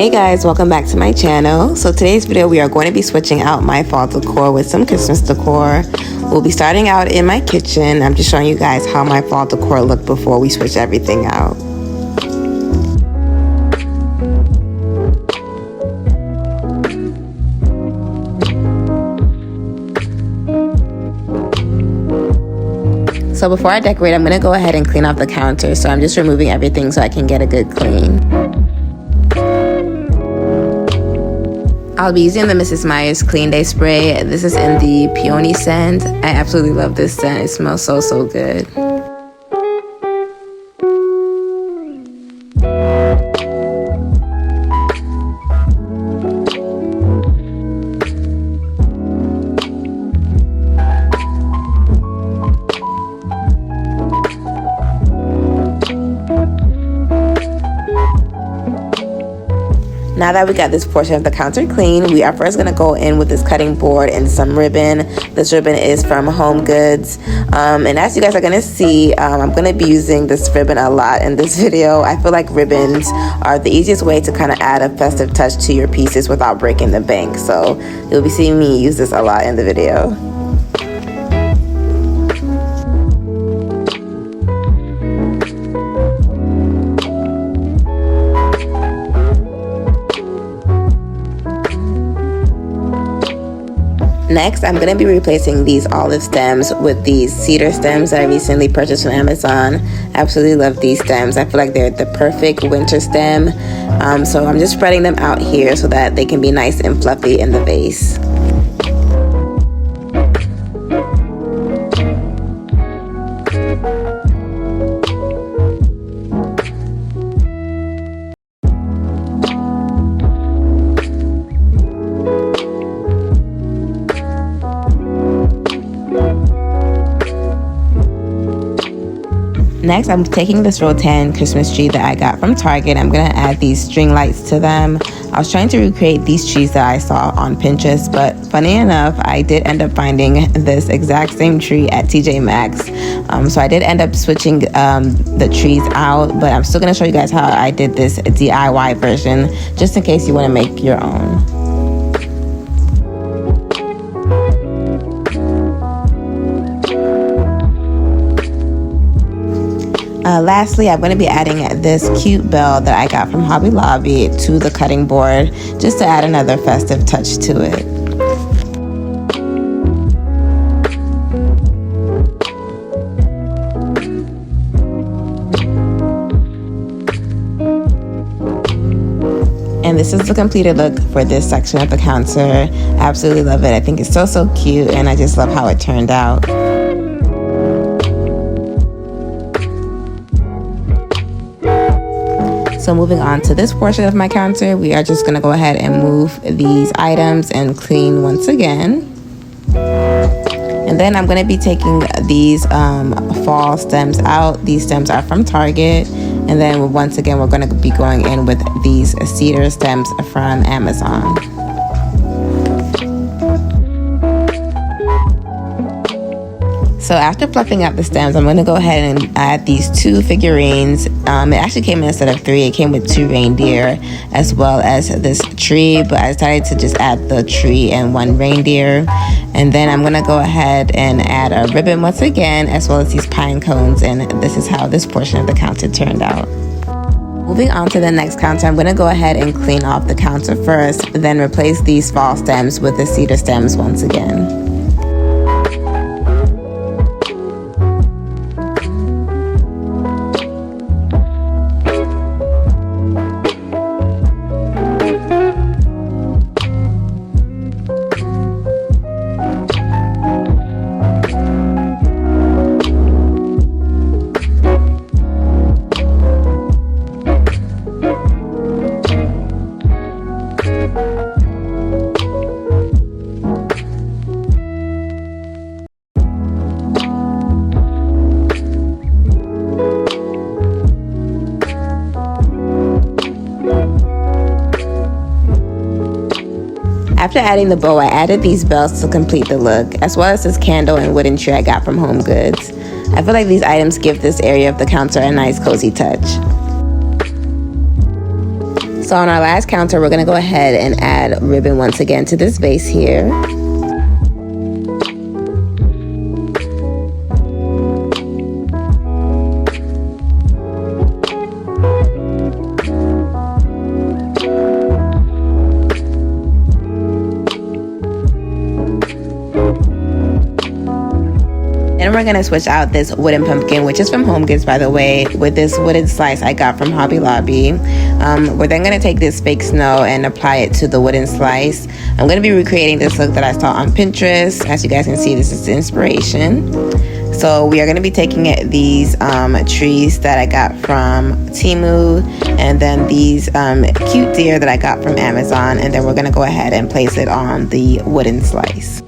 Hey guys, welcome back to my channel. So today's video we are going to be switching out my fall decor with some Christmas decor. We'll be starting out in my kitchen. I'm just showing you guys how my fall decor looked before we switch everything out. So before I decorate, I'm going to go ahead and clean off the counter. So I'm just removing everything so I can get a good clean. I'll be using the Mrs. Meyer's Clean Day Spray. This is in the peony scent. I absolutely love this scent. It smells so good. Now that we got this portion of the counter clean, we are first going to go in with this cutting board and some ribbon. This ribbon is from Home Goods. And as you guys are going to see, I'm going to be using this ribbon a lot in this video. I feel like ribbons are the easiest way to kind of add a festive touch to your pieces without breaking the bank. So you'll be seeing me use this a lot in the video. Next, I'm going to be replacing these olive stems with these cedar stems that I recently purchased from Amazon. Absolutely love these stems. I feel like they're the perfect winter stem. So I'm just spreading them out here so that they can be nice and fluffy in the vase. Next, I'm taking this Rotan Christmas tree that I got from Target. I'm going to add these string lights to them. I was trying to recreate these trees that I saw on Pinterest, but funny enough, I did end up finding this exact same tree at TJ Maxx. So I did end up switching the trees out, but I'm still going to show you guys how I did this DIY version, just in case you want to make your own. Lastly, I'm going to be adding this cute bell that I got from Hobby Lobby to the cutting board, just to add another festive touch to it. And this is the completed look for this section of the counter. Absolutely love it. I think it's so cute, and I just love how it turned out. So moving on to this portion of my counter, we are just going to go ahead and move these items and clean once again. And then I'm going to be taking these fall stems out. These stems are from Target. And then once again, we're going to be going in with these cedar stems from Amazon. So after fluffing out the stems, I'm going to go ahead and add these two figurines. It actually came in a set of 3. It came with 2 reindeer as well as this tree, but I decided to just add the tree and 1 reindeer. And then I'm going to go ahead and add a ribbon once again, as well as these pine cones, and this is how this portion of the counter turned out. Moving on to the next counter, I'm going to go ahead and clean off the counter first, then replace these fall stems with the cedar stems once again. After adding the bow, I added these bells to complete the look, as well as this candle and wooden tree I got from Home Goods. I feel like these items give this area of the counter a nice cozy touch. So on our last counter, we're gonna go ahead and add ribbon once again to this base here. And we're gonna switch out this wooden pumpkin, which is from Home Goods, by the way, with this wooden slice I got from Hobby Lobby. We're then gonna take this fake snow and apply it to the wooden slice. I'm gonna be recreating this look that I saw on Pinterest. As you guys can see, this is the inspiration. So we are gonna be taking these trees that I got from Temu, and then these cute deer that I got from Amazon, and then we're gonna go ahead and place it on the wooden slice.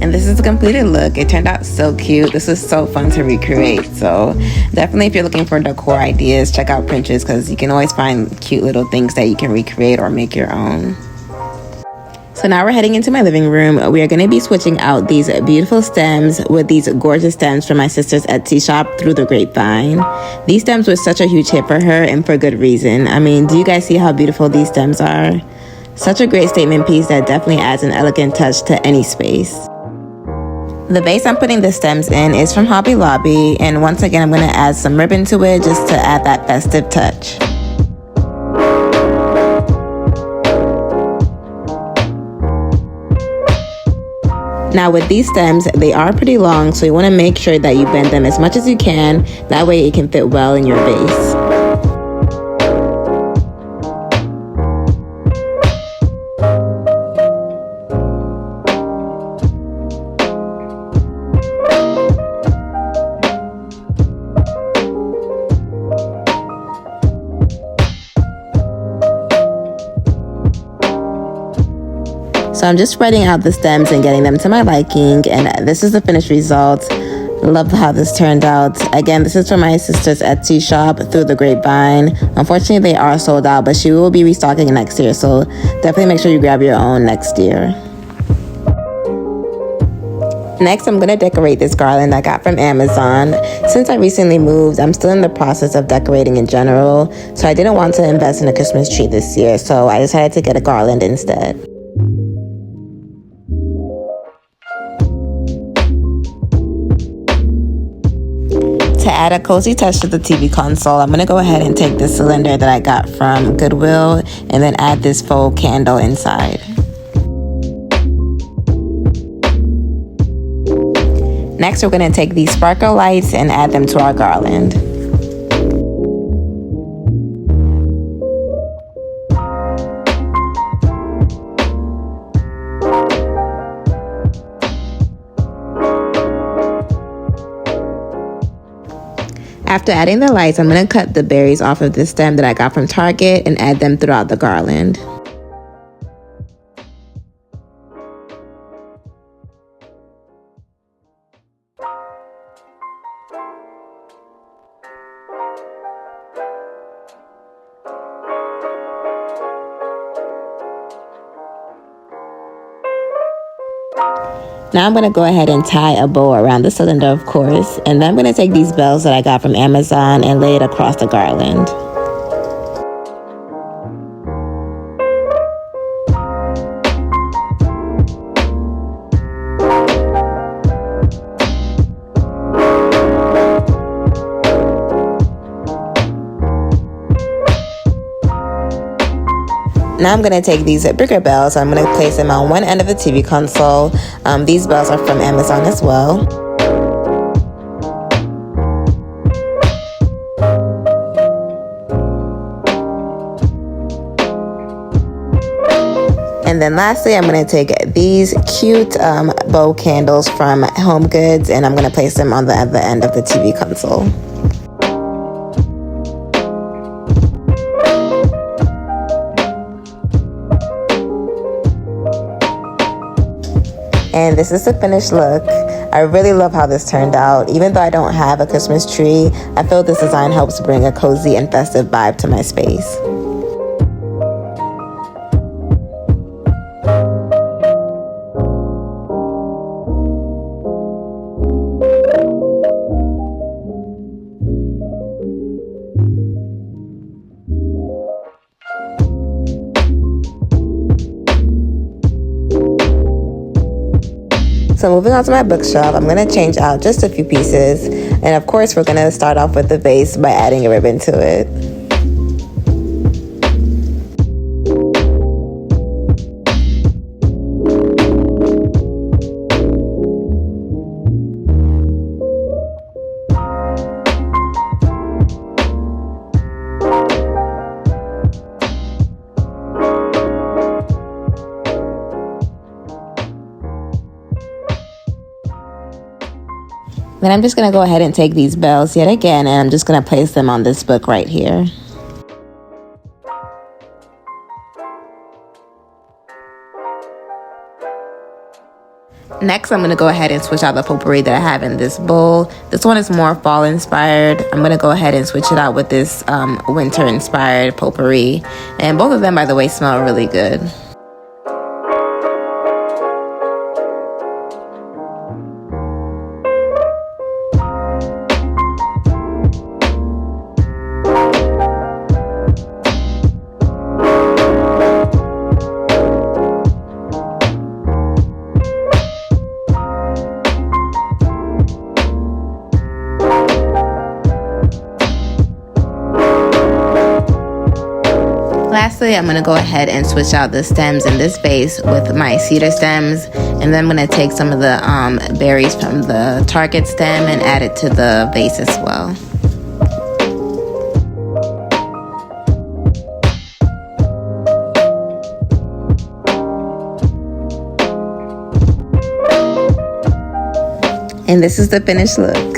And this is the completed look. It turned out so cute. This was so fun to recreate. So definitely, if you're looking for decor ideas, check out Pinterest, because you can always find cute little things that you can recreate or make your own. So now we're heading into my living room. We are going to be switching out these beautiful stems with these gorgeous stems from my sister's Etsy shop, Through the Grapevine. These stems were such a huge hit for her, and for good reason. I mean, do you guys see how beautiful these stems are? Such a great statement piece that definitely adds an elegant touch to any space. The vase I'm putting the stems in is from Hobby Lobby, and once again I'm going to add some ribbon to it just to add that festive touch. Now with these stems, they are pretty long, so you want to make sure that you bend them as much as you can. That way it can fit well in your vase. So I'm just spreading out the stems and getting them to my liking, and this is the finished result. Love how this turned out. Again, this is from my sister's Etsy shop, Through the Grapevine. Unfortunately, they are sold out, but she will be restocking next year, so definitely make sure you grab your own next year. Next, I'm going to decorate this garland I got from Amazon. Since I recently moved, I'm still in the process of decorating in general, so I didn't want to invest in a Christmas tree this year, so I decided to get a garland instead. To add a cozy touch to the TV console, I'm going to go ahead and take this cylinder that I got from Goodwill and then add this faux candle inside. Next, we're going to take these sparkle lights and add them to our garland. After adding the lights, I'm going to cut the berries off of this stem that I got from Target and add them throughout the garland. Now I'm going to go ahead and tie a bow around the cylinder, of course, and then I'm going to take these bells that I got from Amazon and lay it across the garland. Now I'm going to take these bigger bells. I'm going to place them on one end of the TV console. These bells are from Amazon as well. And then lastly, I'm going to take these cute bow candles from Home Goods, and I'm going to place them on the other end of the TV console. And this is the finished look. I really love how this turned out. Even though I don't have a Christmas tree, I feel this design helps bring a cozy and festive vibe to my space. So moving on to my bookshelf, I'm going to change out just a few pieces. And of course, we're going to start off with the vase by adding a ribbon to it. Then I'm just going to go ahead and take these bells yet again, and I'm just going to place them on this book right here. Next, I'm going to go ahead and switch out the potpourri that I have in this bowl. This one is more fall inspired. I'm going to go ahead and switch it out with this winter inspired potpourri. And both of them, by the way, smell really good. Lastly, I'm going to go ahead and switch out the stems in this vase with my cedar stems, and then I'm going to take some of the berries from the Target stem and add it to the vase as well. And this is the finished look.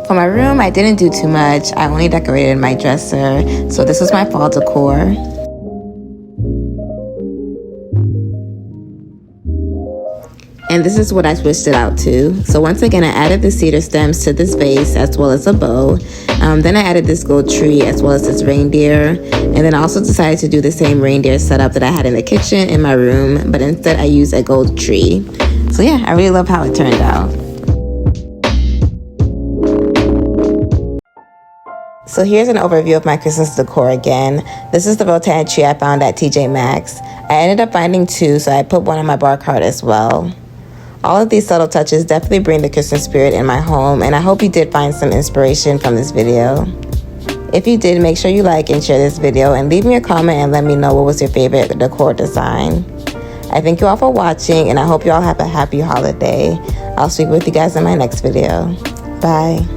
For my room, I didn't do too much. I only decorated my dresser. So this was my fall decor. And this is what I switched it out to. So once again, I added the cedar stems to this vase as well as a bow. Then I added this gold tree as well as this reindeer. And then I also decided to do the same reindeer setup that I had in the kitchen in my room, but instead I used a gold tree. So yeah, I really love how it turned out. So here's an overview of my Christmas decor again. This is the rotating tree I found at TJ Maxx. I ended up finding two, so I put one on my bar cart as well. All of these subtle touches definitely bring the Christmas spirit in my home, and I hope you did find some inspiration from this video. If you did, make sure you like and share this video, and leave me a comment and let me know what was your favorite decor design. I thank you all for watching, and I hope you all have a happy holiday. I'll speak with you guys in my next video. Bye.